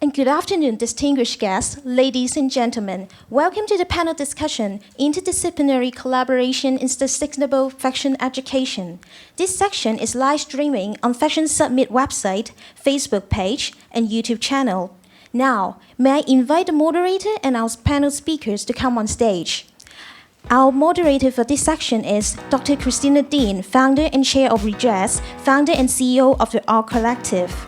And good afternoon, distinguished guests, ladies and gentlemen. Welcome to the panel discussion, Interdisciplinary Collaboration in Sustainable Fashion Education. This section is live streaming on Fashion Summit website, Facebook page, and YouTube channel. Now, may I invite the moderator and our panel speakers to come on stage. Our moderator for this section is Dr. Christina Dean, founder and chair of Redress, founder and CEO of the Art Collective.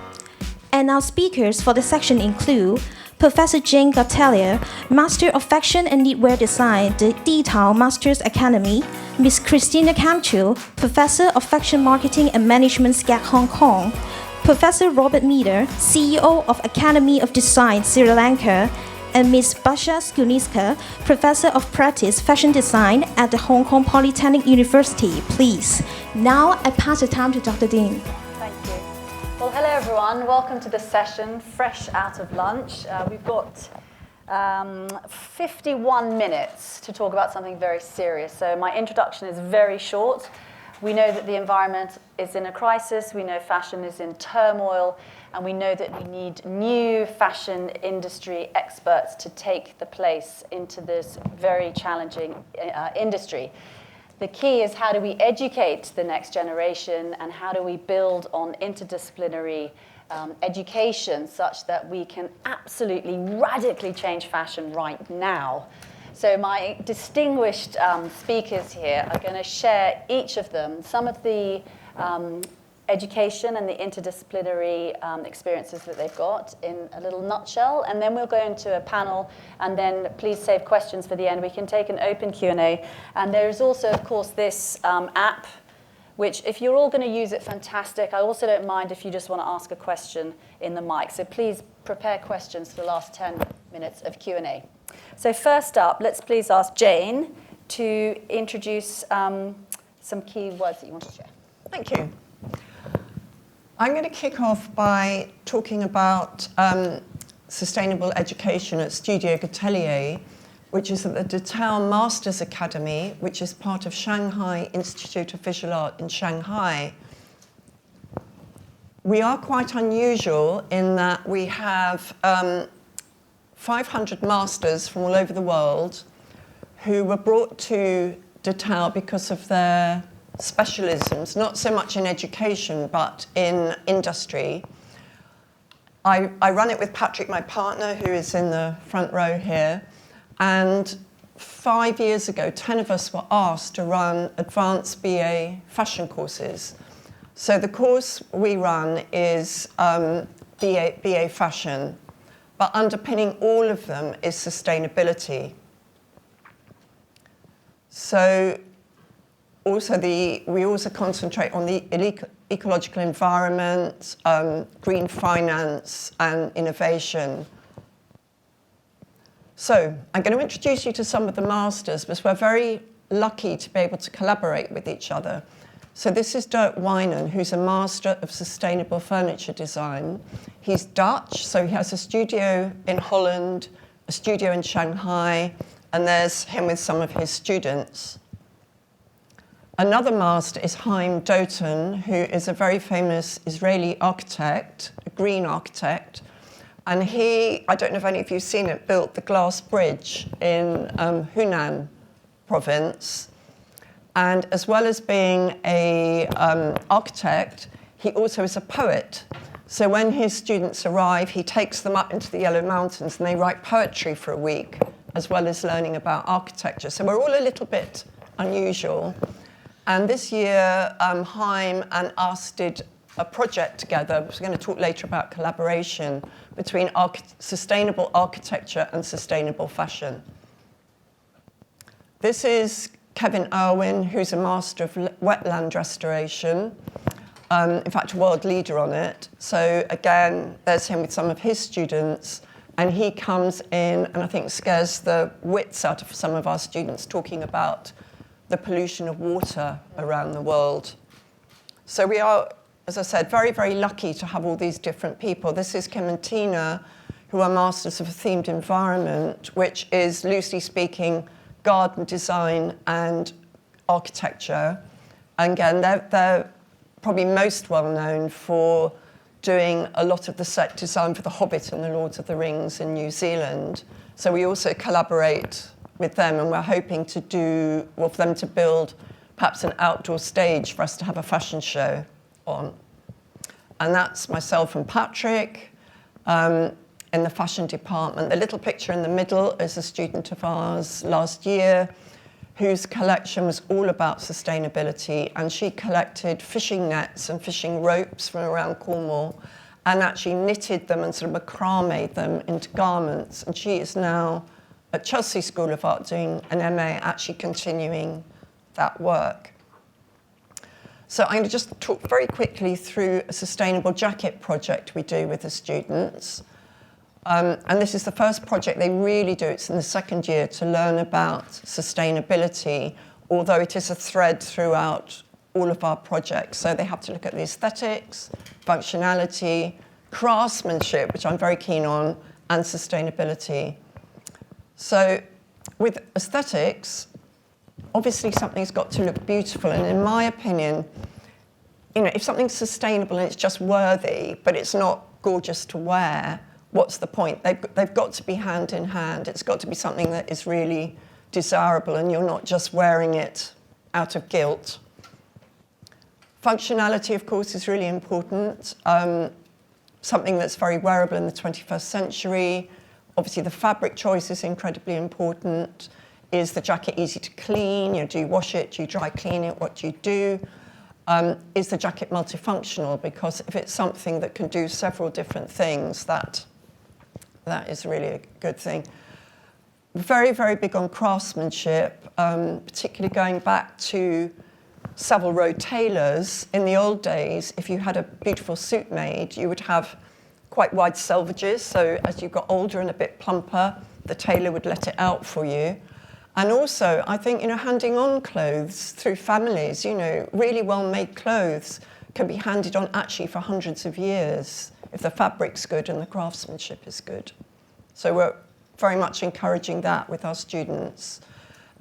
And our speakers for the section include Professor Jane Gottelier, Master of Fashion and Knitwear Design, the DeTao Masters Academy, Ms. Cristina Kountiou, Professor of Fashion Marketing and Management, SCAD Hong Kong, Professor Robert Meeder, CEO of Academy of Design, Sri Lanka, and Ms. Basia Szkutnicka, Professor of Practice Fashion Design at the Hong Kong Polytechnic University. Please. Now I pass the time to Dr. Dean. Thank you. Well, hello everyone. Welcome to this session, fresh out of lunch. We've got 51 minutes to talk about something very serious. So my introduction is very short. We know that the environment is in a crisis. We know fashion is in turmoil. And we know that we need new fashion industry experts to take the place into this very challenging industry. The key is how do we educate the next generation and how do we build on interdisciplinary education such that we can absolutely radically change fashion right now. So my distinguished speakers here are going to share each of them some of the education and the interdisciplinary experiences that they've got in a little nutshell, and then we'll go into a panel, and then please save questions for the end. We can take an open Q&A, and there is also, of course, this app, which if you're all going to use it, fantastic. I also don't mind if you just want to ask a question in the mic, so please prepare questions for the last 10 minutes of Q&A. So first up, let's please ask Jane to introduce some key words that you want to share. Thank you. I'm going to kick off by talking about sustainable education at Studio Gottelier, which is at the DeTao Masters Academy, which is part of Shanghai Institute of Visual Art in Shanghai. We are quite unusual in that we have 500 masters from all over the world who were brought to DeTao because of their specialisms, not so much in education, but in industry. I run it with Patrick, my partner, who is in the front row here. And 5 years ago, 10 of us were asked to run advanced BA fashion courses. So the course we run is BA fashion, but underpinning all of them is sustainability. So we also concentrate on the ecological environment, green finance, and innovation. So I'm going to introduce you to some of the masters, because we're very lucky to be able to collaborate with each other. So this is Dirk Wijnen, who's a master of sustainable furniture design. He's Dutch, so he has a studio in Holland, a studio in Shanghai, and there's him with some of his students. Another master is Haim Dotan, who is a very famous Israeli architect, a green architect. And he, I don't know if any of you have seen it, built the glass bridge in Hunan province. And as well as being an architect, he also is a poet. So when his students arrive, he takes them up into the Yellow Mountains and they write poetry for a week, as well as learning about architecture. So we're all a little bit unusual. And this year, Haim and us did a project together. We're going to talk later about collaboration between sustainable architecture and sustainable fashion. This is Kevin Arwen, who's a master of wetland restoration. In fact, a world leader on it. So again, there's him with some of his students. And he comes in and I think scares the wits out of some of our students talking about the pollution of water around the world. So we are, as I said, very, very lucky to have all these different people. This is Kim and Tina, who are masters of a themed environment, which is, loosely speaking, garden design and architecture. And again, they're probably most well known for doing a lot of the set design for The Hobbit and The Lord of the Rings in New Zealand. So we also collaborate with them, and we're hoping to for them to build perhaps an outdoor stage for us to have a fashion show on. And that's myself and Patrick in the fashion department. The little picture in the middle is a student of ours last year whose collection was all about sustainability, and she collected fishing nets and fishing ropes from around Cornwall and actually knitted them and sort of macrame them into garments. And she is now at Chelsea School of Art doing an MA, actually continuing that work. So I'm going to just talk very quickly through a sustainable jacket project we do with the students. And this is the first project they really do. It's in the second year to learn about sustainability, although it is a thread throughout all of our projects. So they have to look at the aesthetics, functionality, craftsmanship, which I'm very keen on, and sustainability. So with aesthetics, obviously something's got to look beautiful. And in my opinion, if something's sustainable and it's just worthy, but it's not gorgeous to wear, what's the point? They've got to be hand in hand. It's got to be something that is really desirable and you're not just wearing it out of guilt. Functionality, of course, is really important. Something that's very wearable in the 21st century. Obviously, the fabric choice is incredibly important. Is the jacket easy to clean? Do you wash it? Do you dry clean it? What do you do? Is the jacket multifunctional? Because if it's something that can do several different things, that is really a good thing. Very, very big on craftsmanship, particularly going back to Savile Row tailors. In the old days, if you had a beautiful suit made, you would have quite wide selvages. So as you got older and a bit plumper, the tailor would let it out for you. And also, I think, handing on clothes through families, really well-made clothes can be handed on actually for hundreds of years if the fabric's good and the craftsmanship is good. So we're very much encouraging that with our students.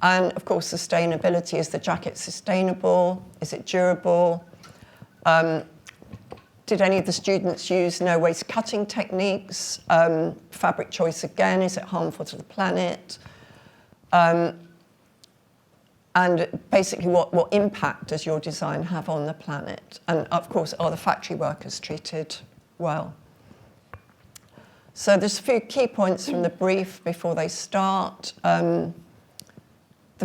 And of course, sustainability. Is the jacket sustainable? Is it durable? Did any of the students use no-waste cutting techniques? Fabric choice again, is it harmful to the planet? And basically, what impact does your design have on the planet? And of course, are the factory workers treated well? So there's a few key points from the brief before they start. The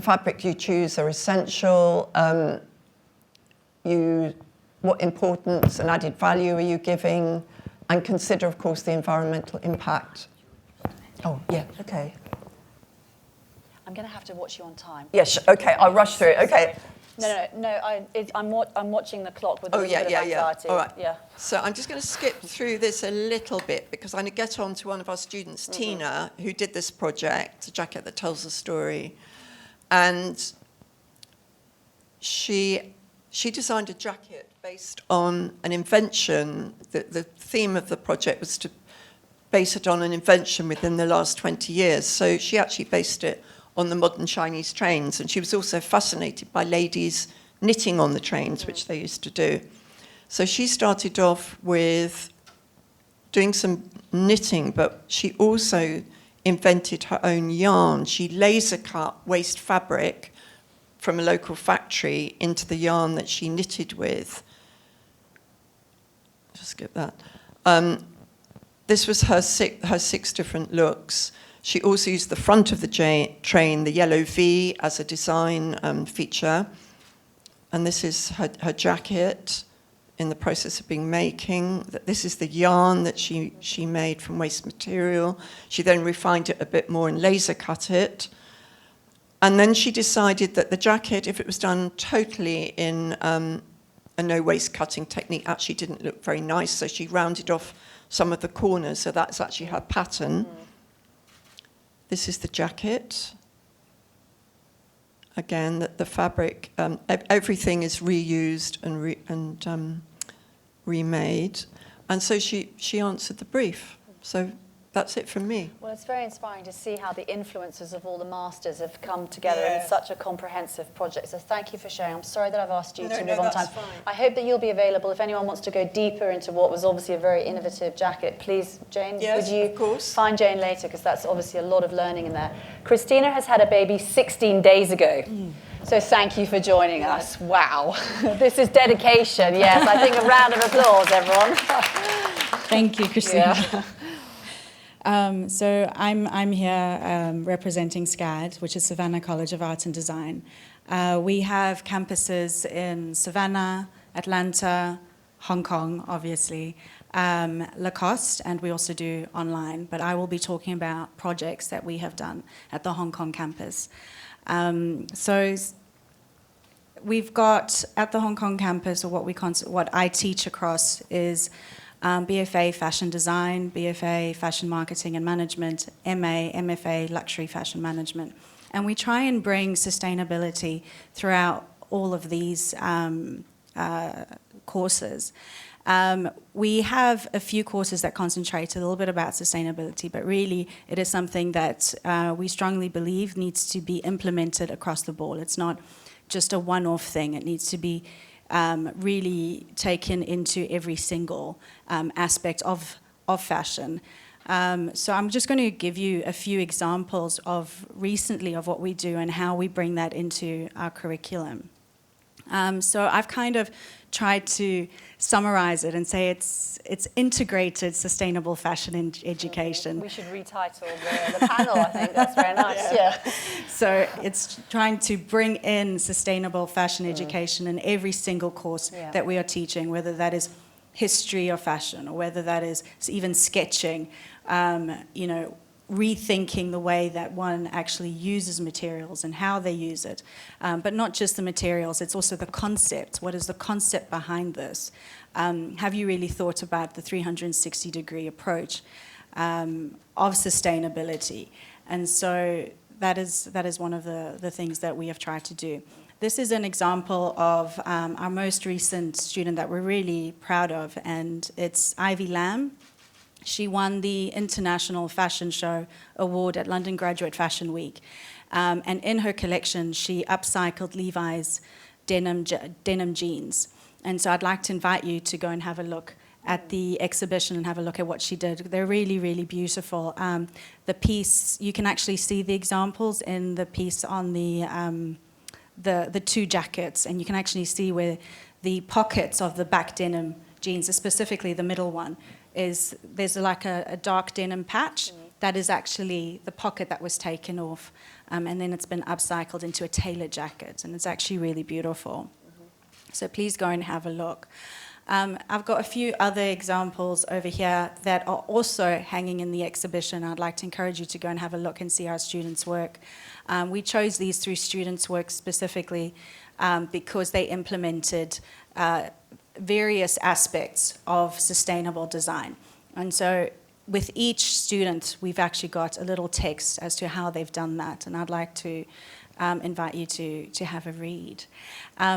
fabric you choose are essential. What importance and added value are you giving? And consider, of course, the environmental impact. Oh, yeah, okay. I'm going to have to watch you on time. Yes, okay, I'll rush through it. Okay. No. I'm watching the clock with a little bit of anxiety. All right. Yeah. So I'm just going to skip through this a little bit because I'm going to get on to one of our students, Tina, who did this project, a jacket that tells a story. And she designed a jacket based on an invention. The theme of the project was to base it on an invention within the last 20 years. So she actually based it on the modern Chinese trains. And she was also fascinated by ladies knitting on the trains, which they used to do. So she started off with doing some knitting, but she also invented her own yarn. She laser cut waste fabric from a local factory into the yarn that she knitted with. Just skip that. This was her six different looks. She also used the front of the train, the yellow V, as a design feature. And this is her jacket in the process of being making. This is the yarn that she made from waste material. She then refined it a bit more and laser cut it. And then she decided that the jacket, if it was done totally in a no-waste cutting technique, actually didn't look very nice. So she rounded off some of the corners. So that's actually her pattern. This is the jacket. Again, the fabric, everything is reused and remade. And so she answered the brief. So That's it from me. Well, it's very inspiring to see how the influences of all the masters have come together in such a comprehensive project. So thank you for sharing. I'm sorry that I've asked you to move on time. Fine. I hope that you'll be available if anyone wants to go deeper into what was obviously a very innovative jacket. Please, Jane, Yes, would you of course. find Jane later, because that's obviously a lot of learning in there. Christina has had a baby 16 days ago. So thank you for joining us. Wow. This is dedication. Yes, I think a round of applause, everyone. Thank you, Christina. So I'm here representing SCAD, which is Savannah College of Art and Design. We have campuses in Savannah, Atlanta, Hong Kong, obviously, Lacoste, and we also do online. But I will be talking about projects that we have done at the Hong Kong campus. So we've got at the Hong Kong campus, or what I teach across is BFA Fashion Design, BFA Fashion Marketing and Management, MA, MFA Luxury Fashion Management. And we try and bring sustainability throughout all of these courses. We have a few courses that concentrate a little bit about sustainability, but really it is something that we strongly believe needs to be implemented across the board. It's not just a one-off thing. It needs to be really taken into every single aspect of fashion. So I'm just going to give you a few examples of recently of what we do and how we bring that into our curriculum. So I've kind of tried to summarize it and say it's integrated sustainable fashion in education. We should retitle the panel, I think. That's very nice, yeah. So it's trying to bring in sustainable fashion education in every single course that we are teaching, whether that is history of fashion or whether that is even sketching, rethinking the way that one actually uses materials and how they use it. But not just the materials, it's also the concept. What is the concept behind this? Have you really thought about the 360-degree approach of sustainability? And so that is one of the things that we have tried to do. This is an example of our most recent student that we're really proud of, and it's Ivy Lamb. She won the International Fashion Show Award at London Graduate Fashion Week. And in her collection, she upcycled Levi's denim jeans. And so I'd like to invite you to go and have a look at the exhibition and have a look at what she did. They're really, really beautiful. The piece, you can actually see the examples in the piece on the two jackets, and you can actually see where the pockets of the back denim jeans, specifically the middle one, there's like a dark denim patch. That is actually the pocket that was taken off, and then it's been upcycled into a tailored jacket, and it's actually really beautiful. So please go and have a look. I've got a few other examples over here that are also hanging in the exhibition. I'd like to encourage you to go and have a look and see our students' work. We chose these through students' work specifically because they implemented various aspects of sustainable design. And so with each student, we've actually got a little text as to how they've done that, and I'd like to invite you to have a read.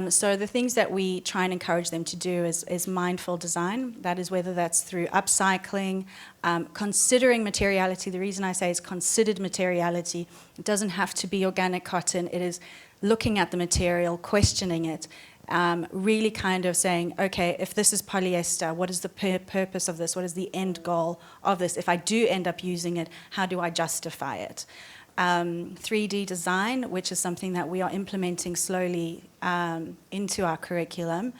So the things that we try and encourage them to do is mindful design. That is whether that's through upcycling, considering materiality. The reason I say is considered materiality. It doesn't have to be organic cotton. It is looking at the material, questioning it, really kind of saying, okay, if this is polyester, what is the purpose of this? What is the end goal of this? If I do end up using it, how do I justify it? 3D design, which is something that we are implementing slowly into our curriculum,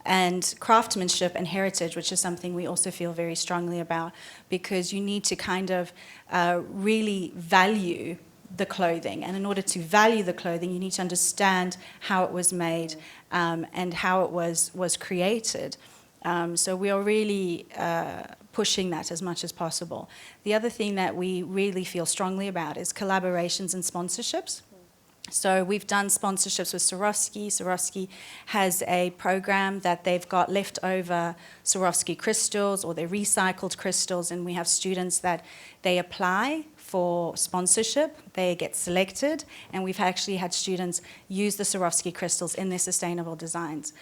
and craftsmanship and heritage, which is something we also feel very strongly about, because you need to kind of really value the clothing. And in order to value the clothing, you need to understand how it was made and how it was created. So we are really pushing that as much as possible. The other thing that we really feel strongly about is collaborations and sponsorships. So we've done sponsorships with Swarovski. Swarovski has a program that they've got leftover Swarovski crystals or their recycled crystals, and we have students that they apply for sponsorship, they get selected, and we've actually had students use the Swarovski crystals in their sustainable designs.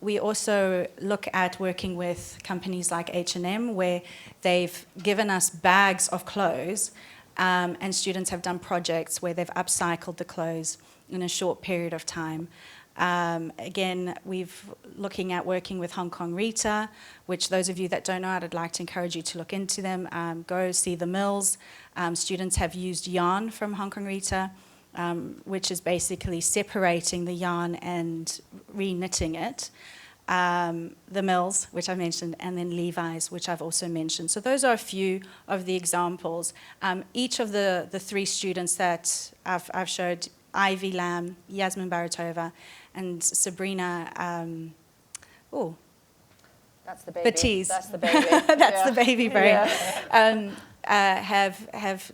We also look at working with companies like H&M, where they've given us bags of clothes, and students have done projects where they've upcycled the clothes in a short period of time. Again, we've looking at working with Hong Kong Rita, which those of you that don't know, I'd like to encourage you to look into them. Go see the mills. Students have used yarn from Hong Kong Rita, which is basically separating the yarn and re-knitting it. The mills, which I mentioned, and then Levi's, which I've also mentioned. So those are a few of the examples. Each of the three students that I've showed, Ivy Lam, Yasmin Baratova, and Sabrina, that's the baby. Batiz. That's the baby. That's the baby brain. Yeah. Have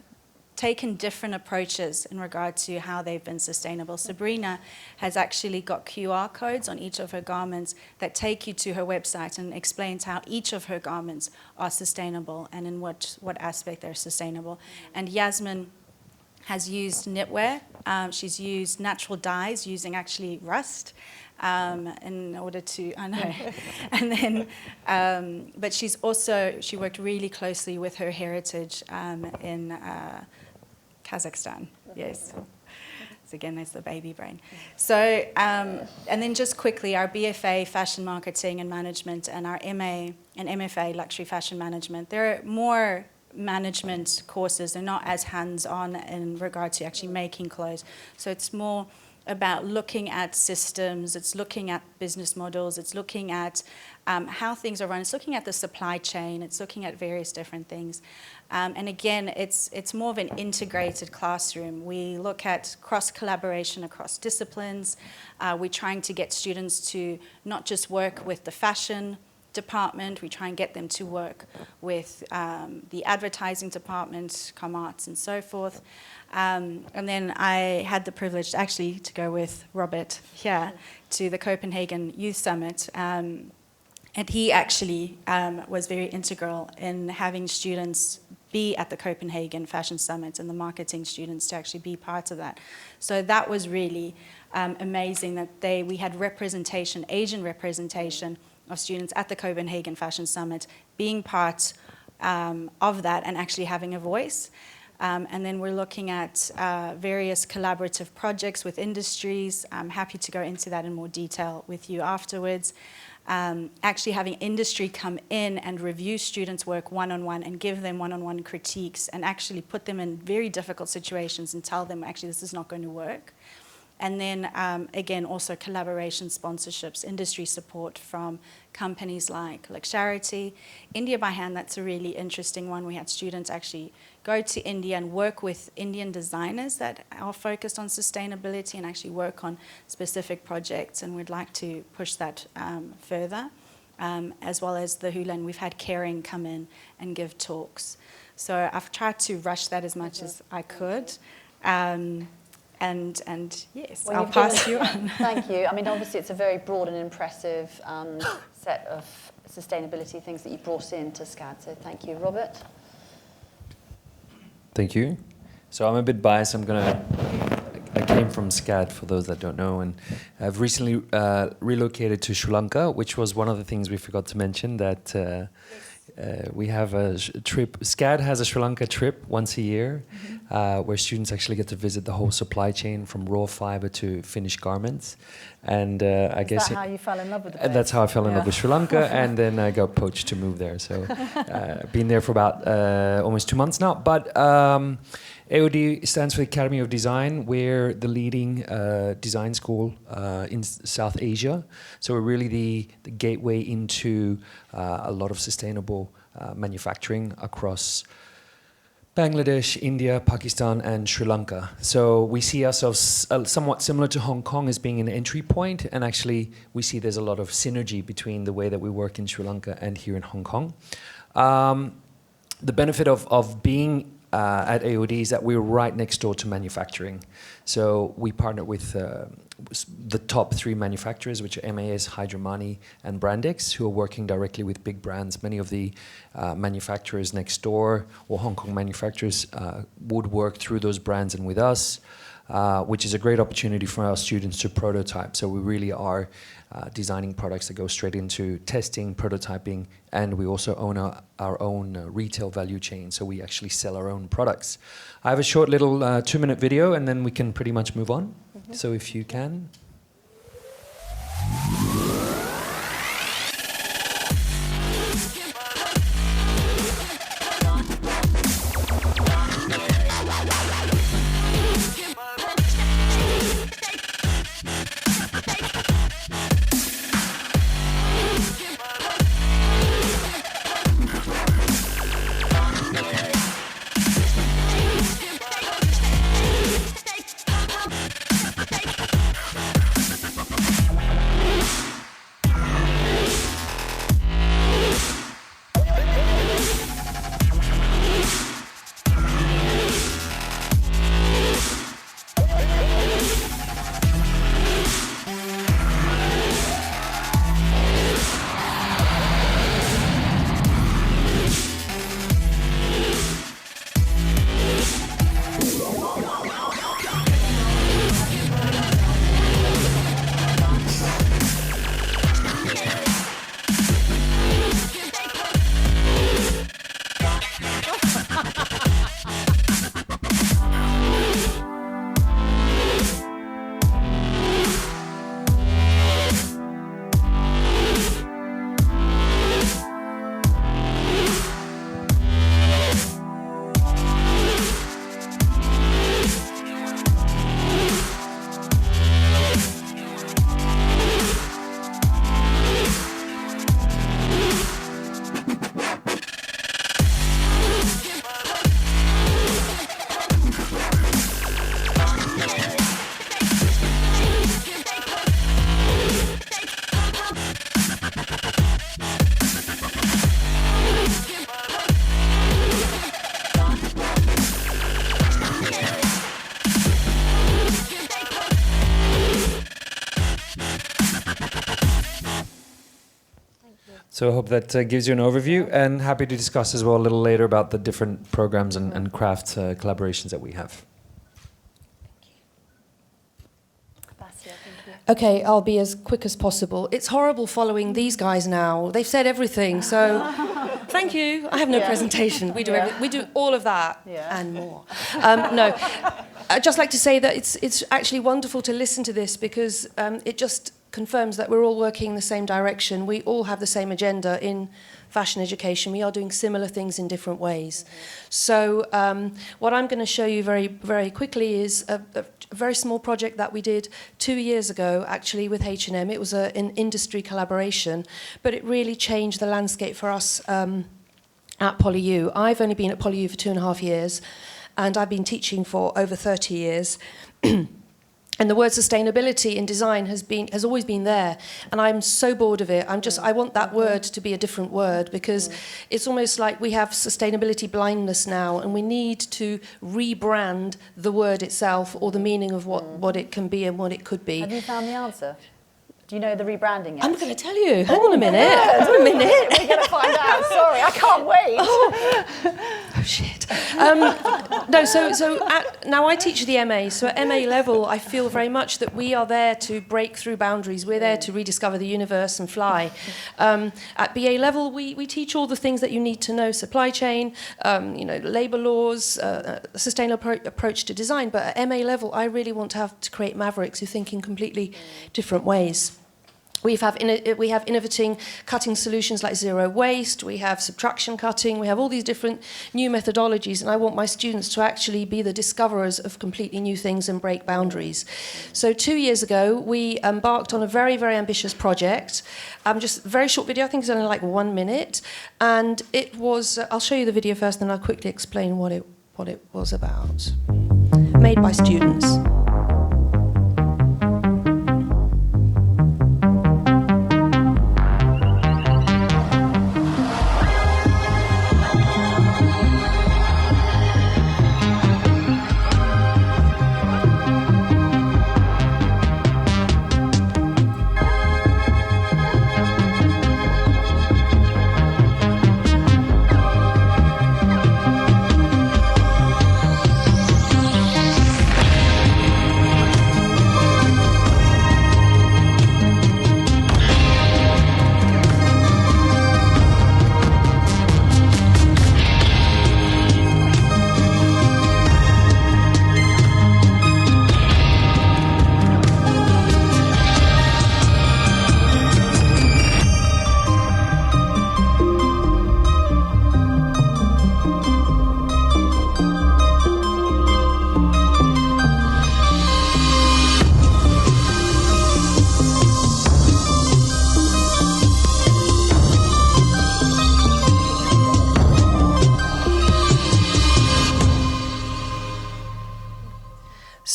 taken different approaches in regard to how they've been sustainable. Sabrina has actually got QR codes on each of her garments that take you to her website and explains how each of her garments are sustainable and in what aspect they're sustainable. And Yasmin has used knitwear. She's used natural dyes using actually rust in order to, I know. And then, but she worked really closely with her heritage in Kazakhstan, yes. So again, there's the baby brain. So, and then just quickly, our BFA, Fashion Marketing and Management, and our MA and MFA, Luxury Fashion Management, there are more management courses. They're not as hands-on in regard to actually making clothes. So it's more about looking at systems, it's looking at business models, it's looking at how things are run, it's looking at the supply chain, it's looking at various different things. And again, it's more of an integrated classroom. We look at cross-collaboration across disciplines. We're trying to get students to not just work with the fashion department, we try and get them to work with the advertising department, com arts and so forth. And then I had the privilege actually to go with Robert here to the Copenhagen Youth Summit. And he actually was very integral in having students be at the Copenhagen Fashion Summit and the marketing students to actually be part of that. So that was really amazing that we had representation, Asian representation of students at the Copenhagen Fashion Summit being part of that and actually having a voice. And then we're looking at various collaborative projects with industries. I'm happy to go into that in more detail with you afterwards. Actually having industry come in and review students' work one-on-one and give them one-on-one critiques and actually put them in very difficult situations and tell them actually this is not going to work. And then, again, also collaboration sponsorships, industry support from companies like Charity. India by Hand, that's a really interesting one. We had students actually go to India and work with Indian designers that are focused on sustainability and actually work on specific projects, and we'd like to push that further. As well as the Hulan, we've had Caring come in and give talks. So I've tried to rush that as much as I could. And yes, well, I'll pass you on. Thank you. I mean, obviously, it's a very broad and impressive set of sustainability things that you brought into SCAD. So thank you, Robert. Thank you. So I'm a bit biased. I came from SCAD, for those that don't know, and I've recently relocated to Sri Lanka, which was one of the things we forgot to mention, that we have a trip. SCAD has a Sri Lanka trip once a year, where students actually get to visit the whole supply chain from raw fiber to finished garments. And I guess that's how you fell in love with the place? That's how I fell in love with Sri Lanka, and then I got poached to move there. So been there for about almost 2 months now. But AOD stands for Academy of Design. We're the leading design school in South Asia. So we're really the gateway into a lot of sustainable manufacturing across Bangladesh, India, Pakistan, and Sri Lanka. So we see ourselves somewhat similar to Hong Kong as being an entry point, and actually we see there's a lot of synergy between the way that we work in Sri Lanka and here in Hong Kong. The benefit of being at AOD is that we're right next door to manufacturing. So we partner with the top 3 manufacturers, which are MAS, Hydromani, and Brandex, who are working directly with big brands. Many of the manufacturers next door, or Hong Kong manufacturers, would work through those brands and with us, which is a great opportunity for our students to prototype. So we really are designing products that go straight into testing, prototyping, and we also own our own retail value chain, so we actually sell our own products. I have a short little 2-minute video, and then we can pretty much move on. So if you can. So I hope that gives you an overview, and happy to discuss as well a little later about the different programs and craft collaborations that we have. Basia, thank you. Okay, I'll be as quick as possible. It's horrible following these guys now. They've said everything, so thank you. I have no presentation. We do we do all of that and more. No, I'd just like to say that it's actually wonderful to listen to this, because it just confirms that we're all working in the same direction. We all have the same agenda in fashion education. We are doing similar things in different ways. So what I'm going to show you very, very quickly is a very small project that we did 2 years ago, actually, with H&M. It was an industry collaboration, but it really changed the landscape for us at PolyU. I've only been at PolyU for 2.5 years, and I've been teaching for over 30 years. And the word sustainability in design has always been there, and I'm so bored of it. I want that word to be a different word, because it's almost like we have sustainability blindness now, and we need to rebrand the word itself, or the meaning of what it can be and what it could be. Have you found the answer? Do you know the rebranding yet? I'm going to tell you. Hang on a minute. Hang on a minute. We're going to find out. Sorry, I can't wait. Oh shit. Now I teach the MA, so at MA level I feel very much that we are there to break through boundaries. We're there to rediscover the universe and fly. At BA level we teach all the things that you need to know: supply chain, labour laws, sustainable approach to design. But at MA level I really want to create mavericks who think in completely different ways. We have innovating cutting solutions like zero waste, we have subtraction cutting, we have all these different new methodologies, and I want my students to actually be the discoverers of completely new things and break boundaries. So 2 years ago, we embarked on a very, very ambitious project. Just a very short video, I think it's only like 1 minute, and it was, I'll show you the video first, then I'll quickly explain what it was about. Made by students.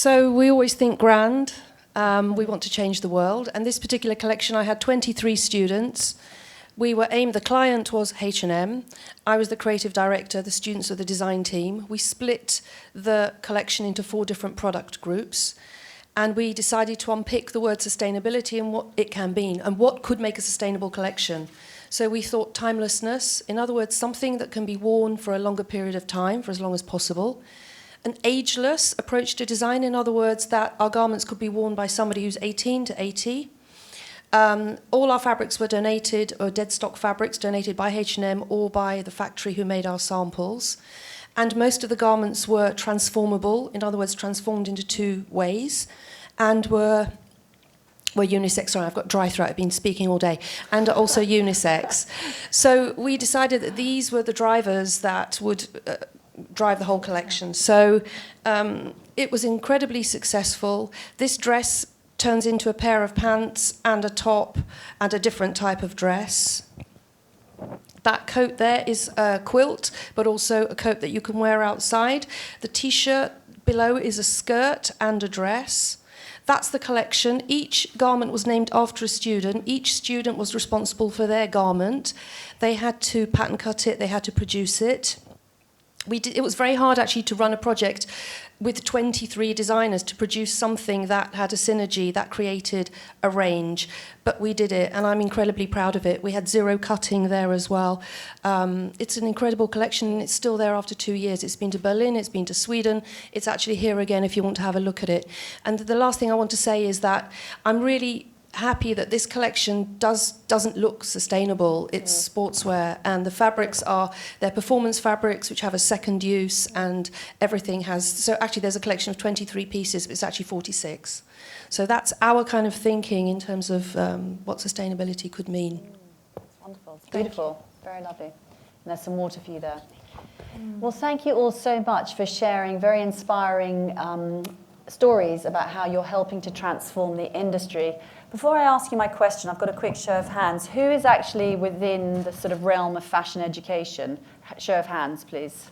So we always think grand. We want to change the world. And this particular collection, I had 23 students. The client was H&M. I was the creative director, the students are the design team. We split the collection into 4 different product groups. And we decided to unpick the word sustainability and what it can mean and what could make a sustainable collection. So we thought timelessness, in other words, something that can be worn for a longer period of time, for as long as possible. An ageless approach to design, in other words, that our garments could be worn by somebody who's 18 to 80. All our fabrics were donated, or dead stock fabrics donated by H&M or by the factory who made our samples. And most of the garments were transformable, in other words, transformed into 2 ways, and were unisex. Sorry, I've got dry throat, I've been speaking all day, and also unisex. So we decided that these were the drivers that would drive the whole collection. So it was incredibly successful. This dress turns into a pair of pants and a top and a different type of dress. That coat there is a quilt, but also a coat that you can wear outside. The T-shirt below is a skirt and a dress. That's the collection. Each garment was named after a student. Each student was responsible for their garment. They had to pattern cut it, they had to produce it. It was very hard actually to run a project with 23 designers to produce something that had a synergy, that created a range. But we did it, and I'm incredibly proud of it. We had 0 cutting there as well. It's an incredible collection, and it's still there after 2 years. It's been to Berlin, it's been to Sweden. It's actually here again if you want to have a look at it. And the last thing I want to say is that I'm really happy that this collection doesn't look sustainable. It's sportswear, and the fabrics they're performance fabrics which have a second use, and everything has. So actually there's a collection of 23 pieces, but it's actually 46. So that's our kind of thinking in terms of what sustainability could mean. It's wonderful. It's beautiful. Very lovely. And there's some water for you there. Well, thank you all so much for sharing very inspiring stories about how you're helping to transform the industry. Before I ask you my question, I've got a quick show of hands. Who is actually within the sort of realm of fashion education? Show of hands, please.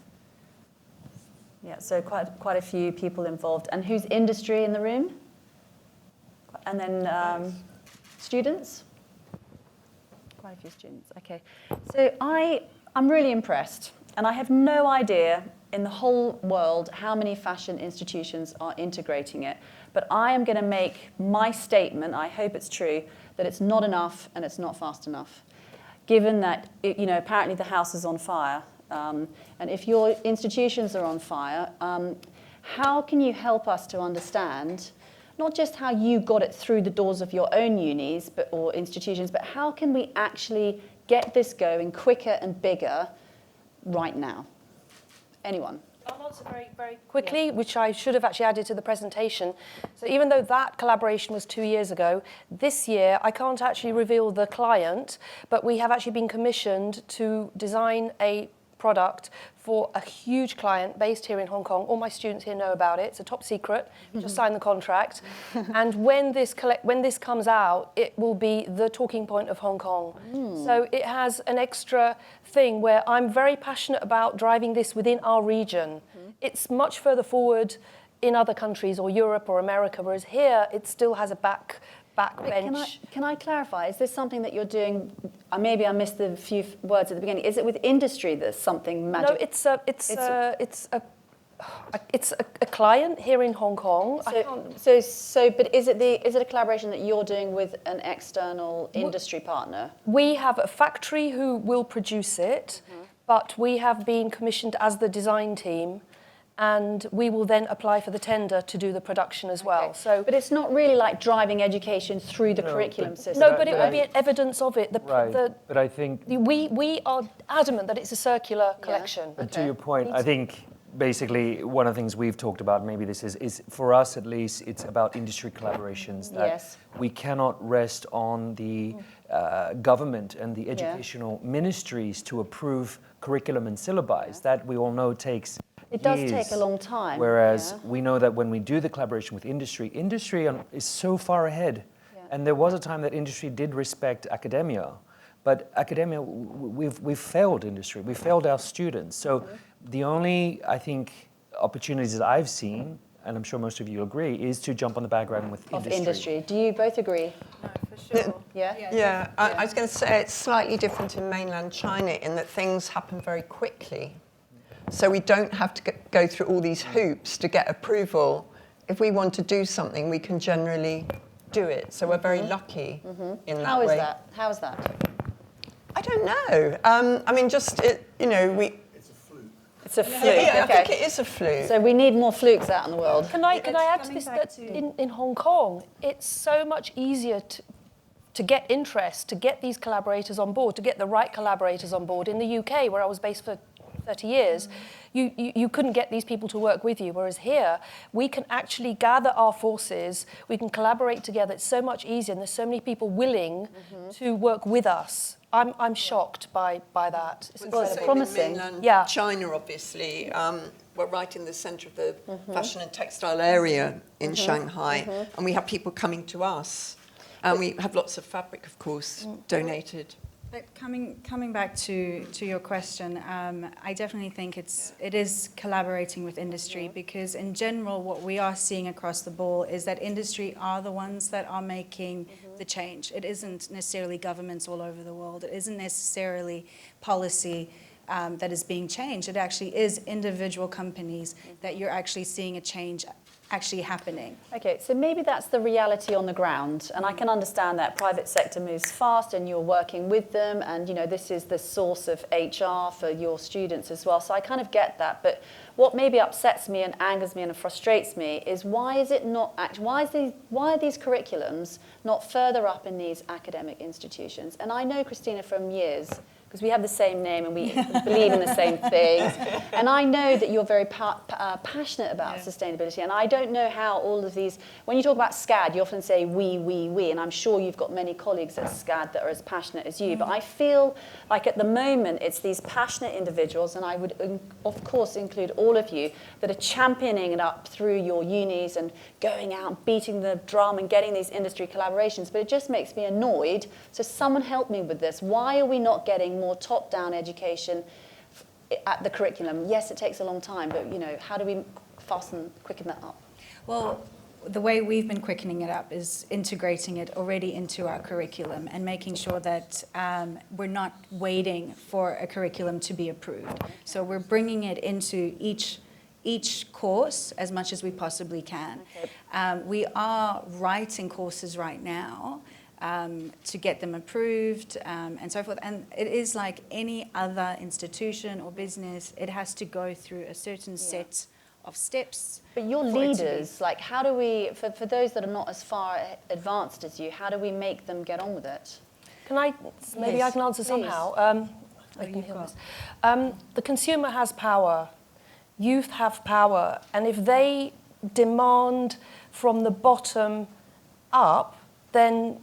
Yeah, so quite a few people involved. And who's industry in the room? And then students? Quite a few students, okay. So I'm really impressed, and I have no idea in the whole world how many fashion institutions are integrating it. But I am going to make my statement, I hope it's true, that it's not enough and it's not fast enough. Given that, apparently the house is on fire, and if your institutions are on fire, how can you help us to understand not just how you got it through the doors of your own unis or institutions, but how can we actually get this going quicker and bigger right now? Anyone? I'll answer very, very quickly, which I should have actually added to the presentation. So even though that collaboration was 2 years ago, this year I can't actually reveal the client, but we have actually been commissioned to design a product for a huge client based here in Hong Kong. All my students here know about it. It's a top secret. We just signed the contract. And when this comes out, it will be the talking point of Hong Kong. So it has an extra thing where I'm very passionate about driving this within our region. It's much further forward in other countries or Europe or America, whereas here it still has a backbench. Can I clarify? Is this something that you're doing? Maybe I missed the few words at the beginning. Is it with industry that's something magic? No, it's a client here in Hong Kong. But is it a collaboration that you're doing with an external industry partner? We have a factory who will produce it, but we have been commissioned as the design team. And we will then apply for the tender to do the production as well. Okay. So, but it's not really like driving education through the curriculum system. No, but it will be evidence of it. But I think we are adamant that it's a circular collection. But to your point, I think basically one of the things we've talked about, maybe this is for us at least, it's about industry collaborations. That we cannot rest on the government and the educational ministries to approve curriculum and syllabi. That we all know takes. It does take a long time. Whereas we know that when we do the collaboration with industry is so far ahead. Yeah. And there was a time that industry did respect academia. But academia, we've failed industry. We failed our students. So the only, I think, opportunities that I've seen and I'm sure most of you agree, is to jump on the bandwagon with industry. Do you both agree? No, for sure. Yeah? I was going to say it's slightly different in mainland China in that things happen very quickly. So we don't have to go through all these hoops to get approval. If we want to do something, we can generally do it. So we're very lucky in that way. How is that? I don't know. I mean, just, we... It's a fluke. Yeah, okay. I think it is a fluke. So we need more flukes out in the world. Can I add to this that in Hong Kong, it's so much easier to get interest, to get these collaborators on board, to get the right collaborators on board. In the UK, where I was based for 30 years, you couldn't get these people to work with you, whereas here, we can actually gather our forces, we can collaborate together. It's so much easier, and there's so many people willing to work with us. I'm shocked by that. It's incredible. Promising. Mainland China, obviously, we're right in the centre of the fashion and textile area in Shanghai, and we have people coming to us, and we have lots of fabric, of course, donated. But coming back to your question, I definitely think it is collaborating with industry, because in general what we are seeing across the board is that industry are the ones that are making the change. It isn't necessarily governments all over the world. It isn't necessarily policy that is being changed. It actually is individual companies that you're actually seeing a change actually happening. Okay, so maybe that's the reality on the ground, and I can understand that private sector moves fast and you're working with them, and this is the source of HR for your students as well, so I kind of get that. But what maybe upsets me and angers me and frustrates me is why are these curriculums not further up in these academic institutions? And I know Cristina from years, because we have the same name and we believe in the same things. And I know that you're very passionate about sustainability. And I don't know how all of these, when you talk about SCAD, you often say we, and I'm sure you've got many colleagues at SCAD that are as passionate as you. But I feel like at the moment it's these passionate individuals, and I would of course include all of you, that are championing it up through your unis and going out and beating the drum and getting these industry collaborations. But it just makes me annoyed. So someone help me with this. Why are we not getting more top-down education at the curriculum? Yes, it takes a long time, but how do we quicken that up? Well, the way we've been quickening it up is integrating it already into our curriculum and making sure that we're not waiting for a curriculum to be approved. So we're bringing it into each course as much as we possibly can. Okay. We are writing courses right now to get them approved and so forth. And it is like any other institution or business, it has to go through a certain set of steps. But you're leaders, like how do we, for those that are not as far advanced as you, how do we make them get on with it? Maybe I can answer somehow. I can hear this. The consumer has power. Youth have power. And if they demand from the bottom up, then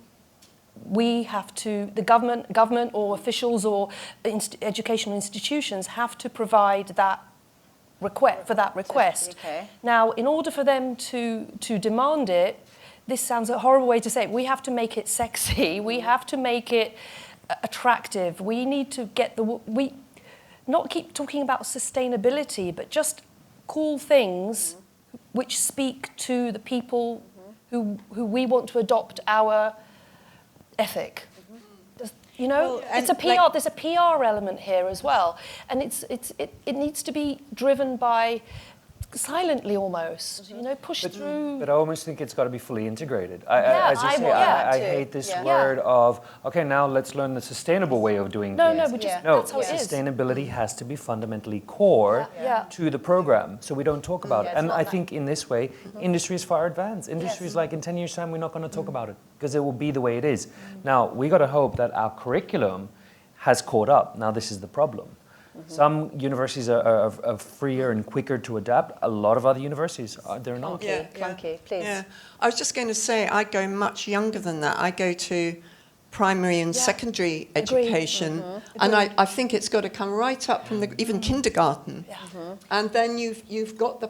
we have to, the government or officials or educational institutions have to provide that request. Okay. Now, in order for them to demand it, this sounds a horrible way to say it, we have to make it sexy, we have to make it attractive, we need to get not keep talking about sustainability, but just cool things which speak to the people who we want to adopt our ethic. Well, it's a PR. There's a PR element here as well, and it needs to be driven by silently almost, pushed through. But I almost think it's got to be fully integrated. I hate this word of, okay, now let's learn the sustainable way of doing things. That's how it is. Sustainability has to be fundamentally core to the program, so we don't talk about it. And I think in this way, industry is far advanced. Industry is like, in 10 years' time, we're not going to talk about it, because it will be the way it is. Now, we got to hope that our curriculum has caught up. Now, this is the problem. Some universities are freer and quicker to adapt. A lot of other universities, they're not. Clunky, please. Yeah. I was just going to say, I go much younger than that. I go to primary and secondary education, and I think it's got to come right up from even kindergarten. And then you've got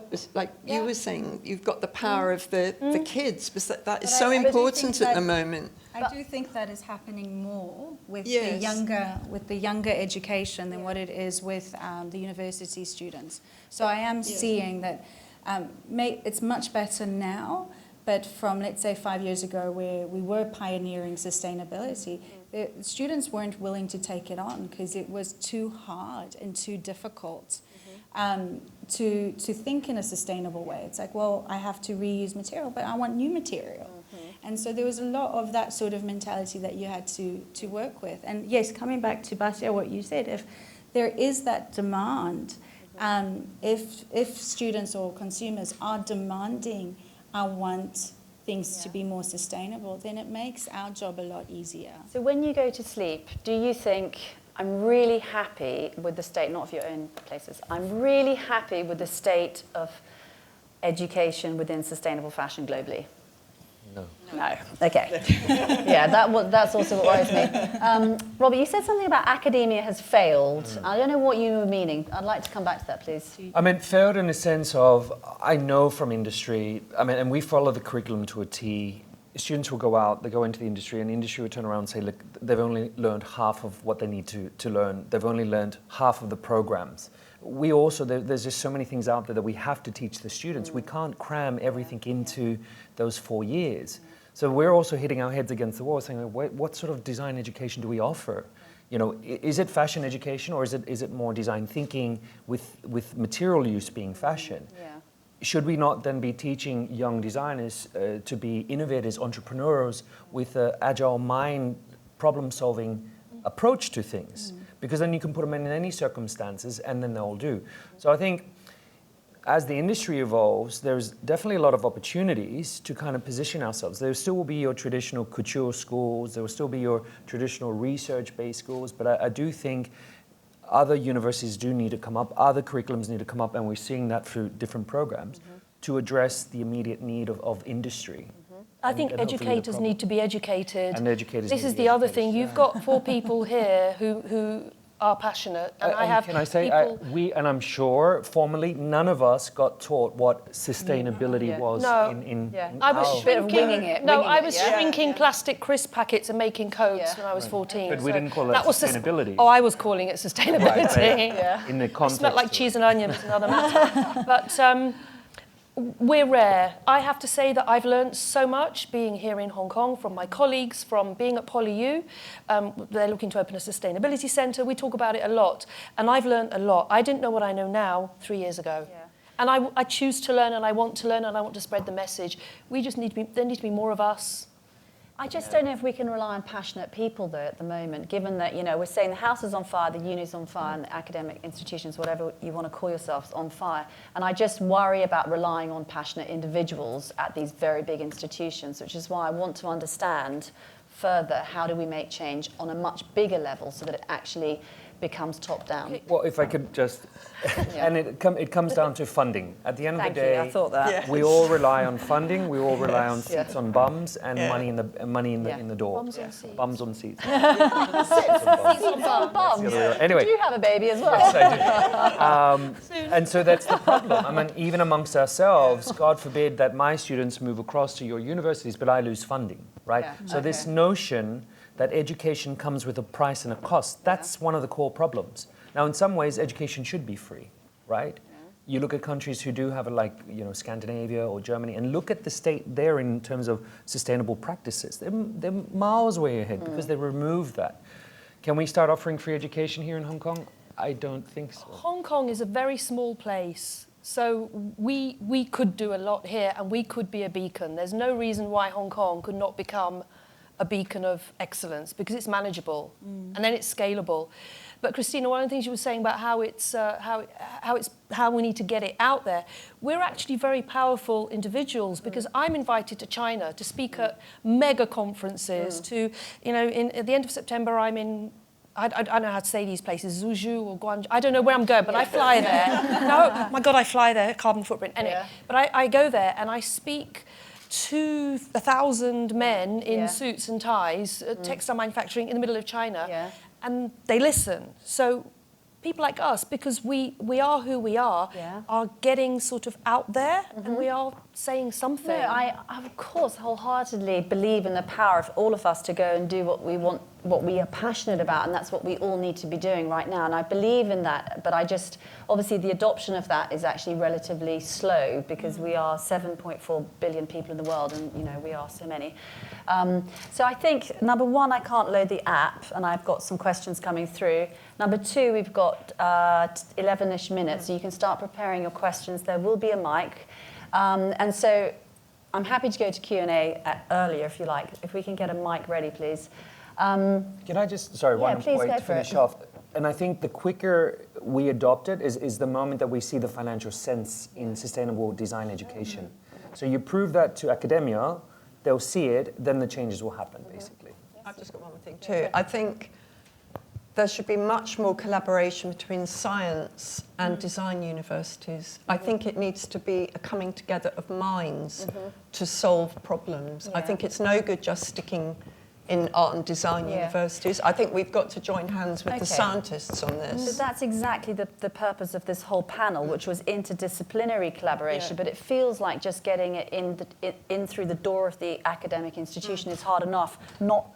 you were saying, you've got the power of the kids, because that is so important at the moment. I do think that is happening more with the younger education than what it is with the university students. So I am seeing that It's much better now, but from, let's say, 5 years ago, where we were pioneering sustainability, the students weren't willing to take it on because it was too hard and too difficult to think in a sustainable way. It's like, well, I have to reuse material, but I want new material. And so there was a lot of that sort of mentality that you had to work with. And yes, coming back to Basia, what you said, if there is that demand, if students or consumers are demanding, I want things to be more sustainable, then it makes our job a lot easier. So when you go to sleep, do you think, I'm really happy with the state, not of your own places, I'm really happy with the state of education within sustainable fashion globally? No. No. Okay. Yeah, that's also what worries me. Robert, you said something about academia has failed. I don't know what you were meaning. I'd like to come back to that, please. I mean, failed in the sense of, I know from industry, I mean, and we follow the curriculum to a T. Students will go out, they go into the industry, and the industry will turn around and say, look, they've only learned half of what they need to learn. They've only learned half of the programs. We also, there's just so many things out there that we have to teach the students. We can't cram everything into those 4 years. So we're also hitting our heads against the wall saying, what sort of design education do we offer? You know, is it fashion education, or is it more design thinking with material use being fashion? Yeah. Should we not then be teaching young designers to be innovators, entrepreneurs with an agile mind, problem-solving approach to things? Because then you can put them in any circumstances and then they'll do. So I think as the industry evolves, there's definitely a lot of opportunities to kind of position ourselves. There still will be your traditional couture schools, there will still be your traditional research-based schools, but I do think other universities do need to come up, other curriculums need to come up, and we're seeing that through different programs to address the immediate need of industry. I think educators need to be educated. And educators This need is to be the other educated. thing. You've got 4 people here who are passionate, and I have can I say, people... and I'm sure formally none of us got taught what sustainability was in I was our... shrinking, winging it, I was shrinking plastic crisp packets and making coats when I was 14. But we didn't call that sustainability. I was calling it sustainability. In the It context smelled like of cheese and onions, another matter. But we're rare. I have to say that I've learned so much being here in Hong Kong from my colleagues, from being at PolyU. They're looking to open a sustainability centre. We talk about it a lot. And I've learned a lot. I didn't know what I know now 3 years ago. Yeah. And I choose to learn, and I want to learn, and I want to spread the message. There needs to be more of us. I just don't know if we can rely on passionate people, though, at the moment, given that, you know, we're saying the house is on fire, the uni's on fire, and the academic institutions, whatever you want to call yourselves, on fire. And I just worry about relying on passionate individuals at these very big institutions, which is why I want to understand further how do we make change on a much bigger level so that it actually becomes top-down. Well, if I could just... And it comes down to funding. At the end of the day, I thought that. we all rely on funding, we all rely on seats on bums, and money in the door. Bums on seats. Bums on seats. Seats on bums. Anyway. Do you have a baby as well? Yes, I do. And so that's the problem. I mean, even amongst ourselves, God forbid that my students move across to your universities, but I lose funding, right? Yeah. So this notion that education comes with a price and a cost, that's one of the core problems. Now, in some ways, education should be free, right? Yeah. You look at countries who do have it, like, you know, Scandinavia or Germany, and look at the state there in terms of sustainable practices. They're miles way ahead because they removed that. Can we start offering free education here in Hong Kong? I don't think so. Hong Kong is a very small place, so we could do a lot here, and we could be a beacon. There's no reason why Hong Kong could not become a beacon of excellence, because it's manageable and then it's scalable. But Christina, one of the things you were saying about how we need to get it out there, we're actually very powerful individuals, because I'm invited to China to speak at mega conferences. To, you know, at the end of September, I'm in. I don't know how to say these places, Zhuzhou or Guangzhou. I don't know where I'm going, but I fly there. No, my God, I fly there. Carbon footprint. Anyway, but I go there and I speak to 1,000 men in suits and ties, textile manufacturing in the middle of China, and they listen. So people like us, because we are who we are getting sort of out there, and we are saying something. No, I of course wholeheartedly believe in the power of all of us to go and do what we want what we are passionate about, and that's what we all need to be doing right now. And I believe in that, but obviously the adoption of that is actually relatively slow because we are 7.4 billion people in the world, and we are so many. So I think, number one, I can't load the app, and I've got some questions coming through. Number two, we've got 11-ish minutes, so you can start preparing your questions. There will be a mic. And so I'm happy to go to Q&A earlier if you like. If we can get a mic ready, please. Can I just, one please point go to for finish it. off? And I think the quicker we adopt it is the moment that we see the financial sense in sustainable design education. So you prove that to academia, they'll see it, then the changes will happen, basically. I've just got one more thing too. I think there should be much more collaboration between science and design universities. I think it needs to be a coming together of minds to solve problems. I think it's no good just sticking in art and design universities. I think we've got to join hands with the scientists on this. So that's exactly the purpose of this whole panel, which was interdisciplinary collaboration, but it feels like just getting it in through the door of the academic institution is hard enough, not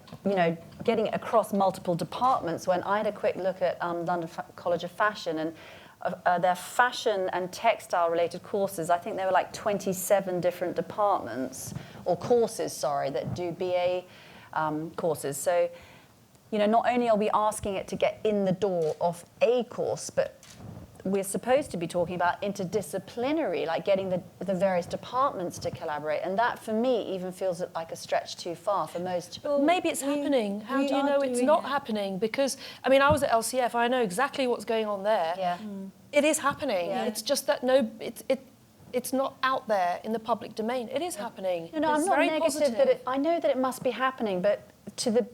getting it across multiple departments. When I had a quick look at London College of Fashion and their fashion and textile related courses, I think there were like 27 different departments, or courses, sorry, that do BA courses. So, not only are we asking it to get in the door of a course, but we're supposed to be talking about interdisciplinary, like getting the various departments to collaborate. And that, for me, even feels like a stretch too far for most. Well, maybe it's happening. How do you know it's not happening? Because, I was at LCF. I know exactly what's going on there. Yeah. It is happening. Yeah. It's just that it's not out there in the public domain. It is happening. No, I'm not negative that I know that it must be happening, but to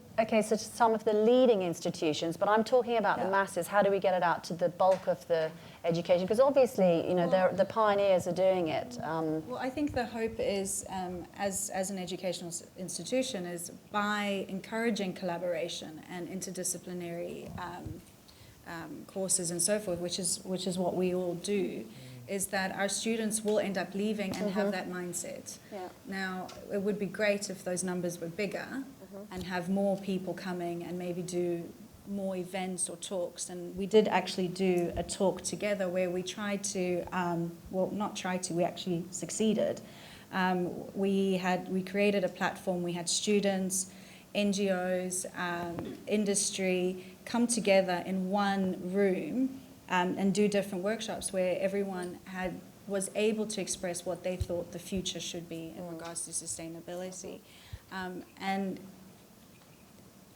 some of the leading institutions, but I'm talking about the masses. How do we get it out to the bulk of the education? Because obviously, the pioneers are doing it. Well, I think the hope is, as an educational institution, is by encouraging collaboration and interdisciplinary courses and so forth, which is what we all do, is that our students will end up leaving and have that mindset. Yeah. Now, it would be great if those numbers were bigger and have more people coming and maybe do more events or talks. And we did actually do a talk together where we tried to, we actually succeeded. We created a platform. We had students, NGOs, industry come together in one room and do different workshops where everyone was able to express what they thought the future should be in regards to sustainability. And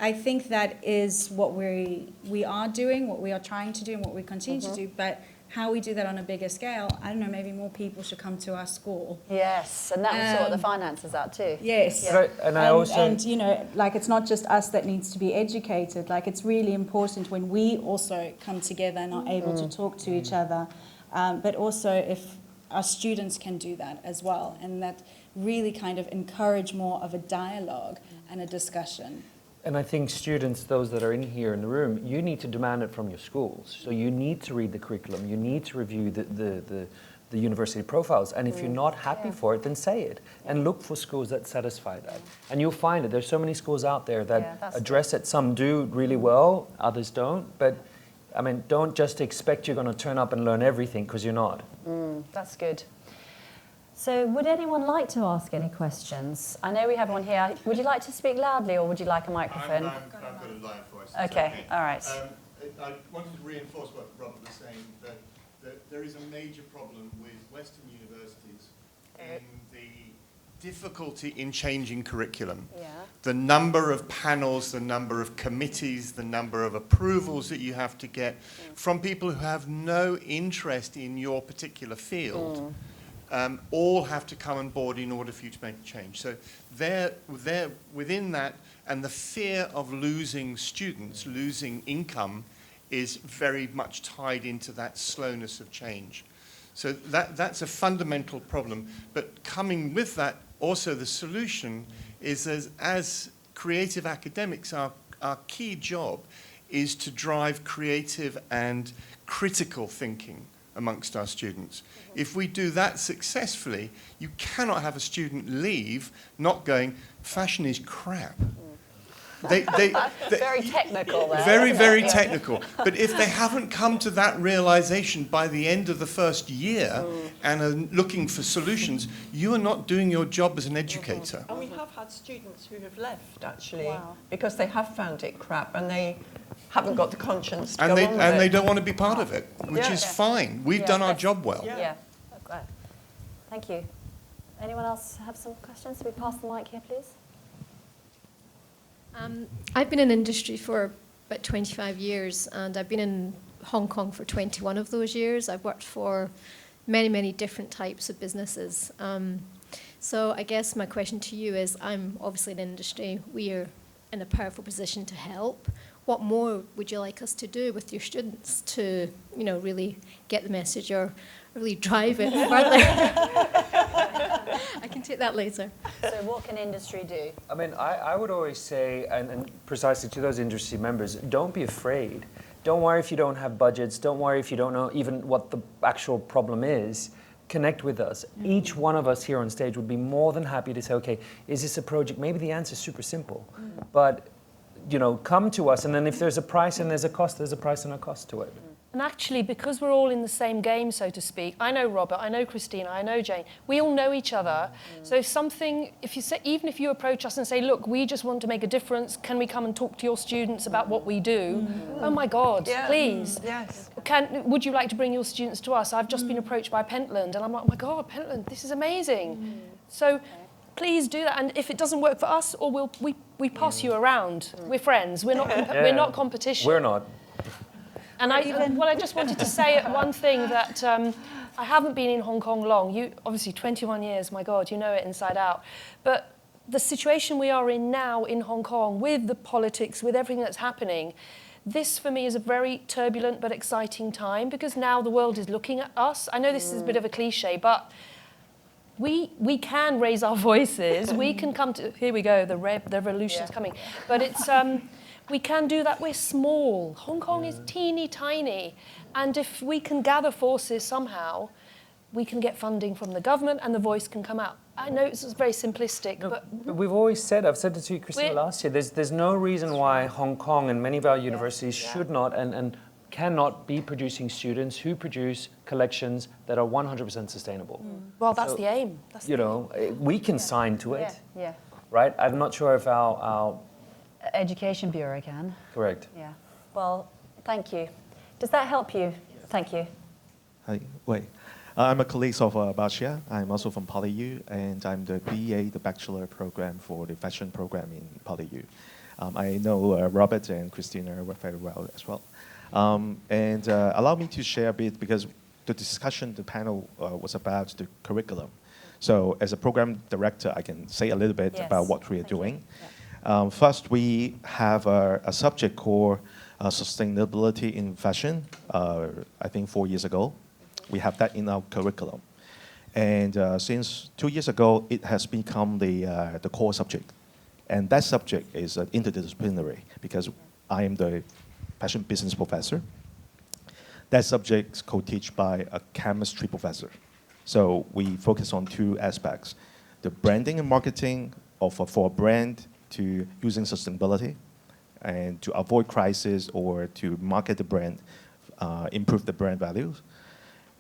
I think that is what we are doing, what we are trying to do, and what we continue to do. But how we do that on a bigger scale, I don't know, maybe more people should come to our school. Yes, and that would sort the finances out too. Yes. Yeah. And it's not just us that needs to be educated. Like, it's really important when we also come together and are able to talk to each other, but also if our students can do that as well, and that really kind of encourage more of a dialogue and a discussion. And I think students, those that are in here in the room, you need to demand it from your schools. So you need to read the curriculum, you need to review the university profiles. And if you're not happy for it, then say it. And look for schools that satisfy that. And you'll find it. There's so many schools out there that address it. Some do really well, others don't. But don't just expect you're going to turn up and learn everything, because you're not. That's good. So would anyone like to ask any questions? I know we have one here. Would you like to speak loudly, or would you like a microphone? I've got a live voice. Okay, all right. I wanted to reinforce what Robert was saying, that there is a major problem with Western universities in the difficulty in changing curriculum. Yeah. The number of panels, the number of committees, the number of approvals that you have to get from people who have no interest in your particular field. All have to come on board in order for you to make a change. So they're within that, and the fear of losing students, losing income, is very much tied into that slowness of change. So that's a fundamental problem. But coming with that, also the solution is, as creative academics, our key job is to drive creative and critical thinking amongst our students. If we do that successfully, you cannot have a student leave not going, fashion is crap. Very technical there. Very, very technical. But if they haven't come to that realization by the end of the first year and are looking for solutions, you are not doing your job as an educator. And we have had students who have left, actually, because they have found it crap and they haven't got the conscience to go on with it. And they don't want to be part of it, which is fine. We've done our job well. Yeah. Okay. Thank you. Anyone else have some questions? We pass the mic here, please. I've been in industry for about 25 years, and I've been in Hong Kong for 21 of those years. I've worked for many, many different types of businesses. So I guess my question to you is, I'm obviously in industry. We are in a powerful position to help. What more would you like us to do with your students to, really get the message or really drive it further? I can take that later. So what can industry do? I mean, I would always say, and precisely to those industry members, don't be afraid. Don't worry if you don't have budgets. Don't worry if you don't know even what the actual problem is. Connect with us. Each one of us here on stage would be more than happy to say, okay, is this a project? Maybe the answer is super simple, but come to us, and then if there's a price and there's a cost, there's a price and a cost to it. And actually, because we're all in the same game, so to speak, I know Robert, I know Christina, I know Jane, we all know each other. So even if you approach us and say, look, we just want to make a difference, can we come and talk to your students about what we do? Oh my God, please. Yes. Would you like to bring your students to us? I've just been approached by Pentland, and I'm like, oh my God, Pentland, this is amazing. So please do that, and if it doesn't work for us, or we pass you around. We're friends. We're not competition. We're not. And I just wanted to say one thing that I haven't been in Hong Kong long. You obviously 21 years. My God, you know it inside out. But the situation we are in now in Hong Kong, with the politics, with everything that's happening, this for me is a very turbulent but exciting time, because now the world is looking at us. I know this is a bit of a cliche, but we can raise our voices. We can come to, here we go, the revolution's coming. But it's, we can do that. We're small. Hong Kong is teeny tiny. And if we can gather forces somehow, we can get funding from the government and the voice can come out. I know it's very simplistic, but we've always said, I've said it to you, Christina, last year, there's no reason why Hong Kong and many of our universities should not and cannot be producing students who produce collections that are 100% sustainable. Well, that's the aim. We can sign to it, right? I'm not sure if our Education Bureau can. Correct. Yeah. Well, thank you. Does that help you? Thank you. Hi. Wait. I'm a colleague of Basia. I'm also from PolyU, and I'm the BA, the bachelor program for the fashion program in PolyU. I know Robert and Christina very well as well. And allow me to share a bit, because the discussion, the panel was about the curriculum. So as a program director, I can say a little bit about what we are doing. First, we have a subject called sustainability in fashion. I think 4 years ago, we have that in our curriculum. And since 2 years ago, it has become the core subject. And that subject is interdisciplinary, because I am the fashion business professor. That subject is co-taught by a chemistry professor. So we focus on two aspects: the branding and marketing for a brand, to using sustainability and to avoid crisis or to market the brand, improve the brand values.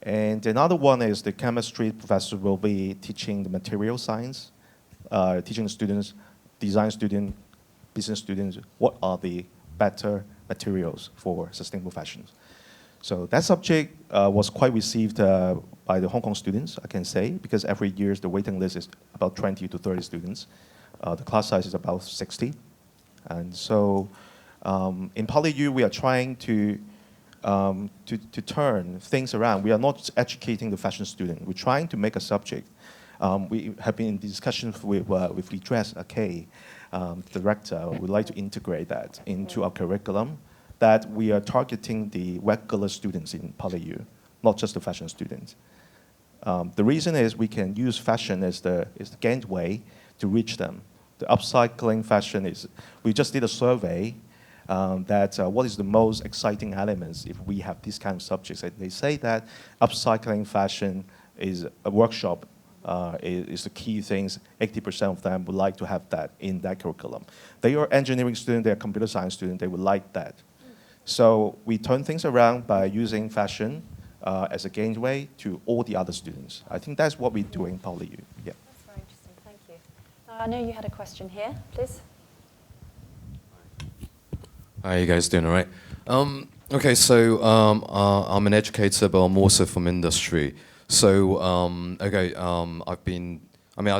And another one is the chemistry professor will be teaching the material science, teaching students, design students, business students, what are the better materials for sustainable fashions. So that subject was quite received by the Hong Kong students, I can say, because every year the waiting list is about 20 to 30 students. The class size is about 60. And so in PolyU, we are trying to turn things around. We are not educating the fashion student. We're trying to make a subject. We have been in discussions with Redress, director. We'd like to integrate that into our curriculum, that we are targeting the regular students in PolyU, not just the fashion students. The reason is we can use fashion as the gateway to reach them. The upcycling fashion is, we just did a survey that what is the most exciting elements if we have these kind of subjects. And they say that upcycling fashion is a workshop is the key things. 80% of them would like to have that in that curriculum. They are engineering students, they are computer science students, they would like that. So we turn things around by using fashion as a gateway to all the other students. I think that's what we do in PolyU. Yeah. That's very interesting, thank you. I know you had a question here, please. How are you guys doing, all right? Okay, so I'm an educator, but I'm also from industry. So, I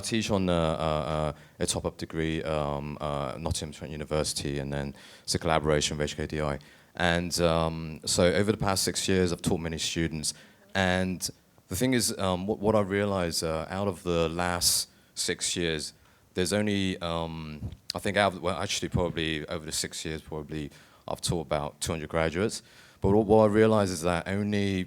teach on a top-up degree, Nottingham Trent University, and then it's a collaboration with HKDI. And so over the past 6 years, I've taught many students. And the thing is, what I realized out of the last 6 years, there's only, I think probably over the 6 years, probably I've taught about 200 graduates. But what I realized is that only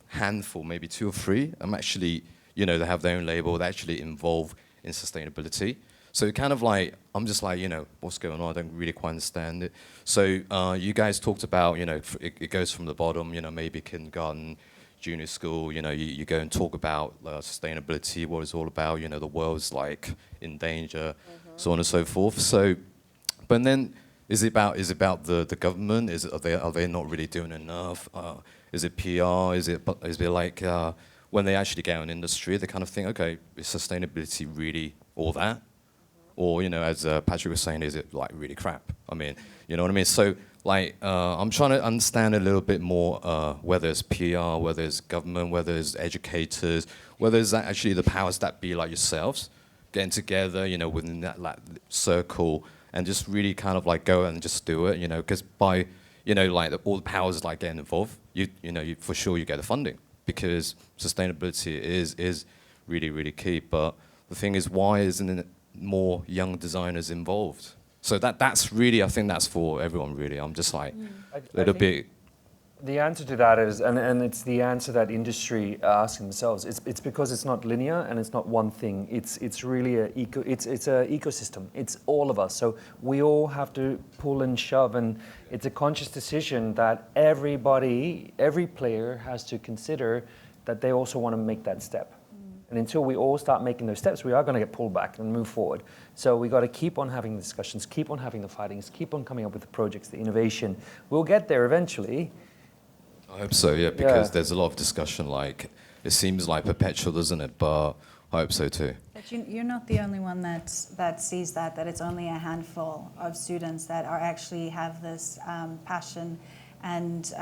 handful, maybe 2 or 3, actually, they have their own label, they actually involve in sustainability. So kind of like, I'm just like, what's going on? I don't really quite understand it. So you guys talked about, it goes from the bottom, maybe kindergarten, junior school, you go and talk about sustainability, what it's all about, the world's like in danger, so on and so forth. So, but then is it about the government? Are they not really doing enough? Is it PR? Is it like when they actually get on industry, they kind of think, okay, is sustainability really all that? Or, as Patrick was saying, is it like really crap? I mean, you know what I mean? So, like, I'm trying to understand a little bit more whether it's PR, whether it's government, whether it's educators, whether it's actually the powers that be like yourselves getting together, within that like, circle and just really kind of like go and just do it, because by, like all the powers like getting involved, you for sure you get the funding because sustainability is really, really key. But the thing is, why isn't it more young designers involved? So that's really, I think that's for everyone really. I'm just like a little bit. The answer to that is, and it's the answer that industry are asking themselves. It's because it's not linear and it's not one thing. It's really it's an ecosystem. It's all of us. So we all have to pull and shove, and it's a conscious decision that every player has to consider that they also want to make that step. And until we all start making those steps, we are going to get pulled back and move forward. So we got to keep on having the discussions, keep on having the fightings, keep on coming up with the projects, the innovation. We'll get there eventually. I hope so, yeah, because there's a lot of discussion, like, it seems like perpetual, doesn't it? But I hope so too. But you're not the only one that sees that it's only a handful of students that are actually have this passion and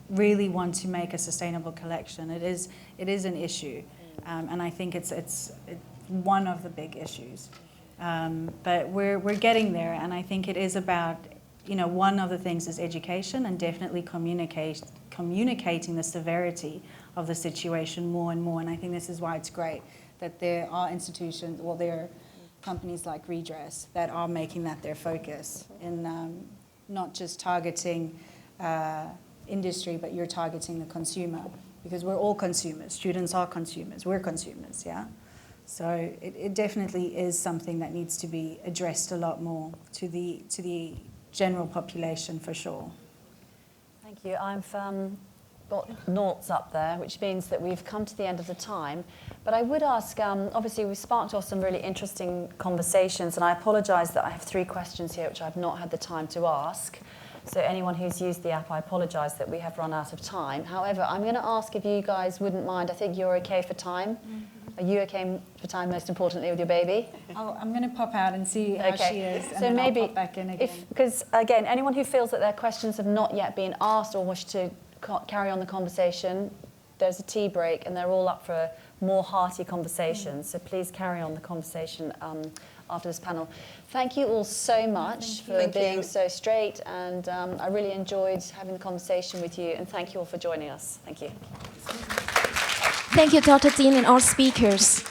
really want to make a sustainable collection. It is an issue, and I think it's one of the big issues. But we're getting there, and I think it is about, one of the things is education and definitely communicating the severity of the situation more and more. And I think this is why it's great that there are institutions, well, there are companies like Redress that are making that their focus in not just targeting industry, but you're targeting the consumer, because we're all consumers. Students are consumers. We're consumers, yeah? So it definitely is something that needs to be addressed a lot more to the general population, for sure. Thank you. I've got noughts up there, which means that we've come to the end of the time. But I would ask, obviously we sparked off some really interesting conversations, and I apologise that I have 3 questions here which I've not had the time to ask. So anyone who's used the app, I apologise that we have run out of time. However, I'm going to ask if you guys wouldn't mind. I think you're okay for time. Are you okay for time, most importantly, with your baby? I'm going to pop out and see how she is, and so then maybe I'll pop back in again. Because, again, anyone who feels that their questions have not yet been asked or wish to carry on the conversation, there's a tea break, and they're all up for more hearty conversations. So please carry on the conversation after this panel. Thank you all so much for being so straight, and I really enjoyed having the conversation with you, and thank you all for joining us. Thank you. Thank you, Dr. Dean and all speakers.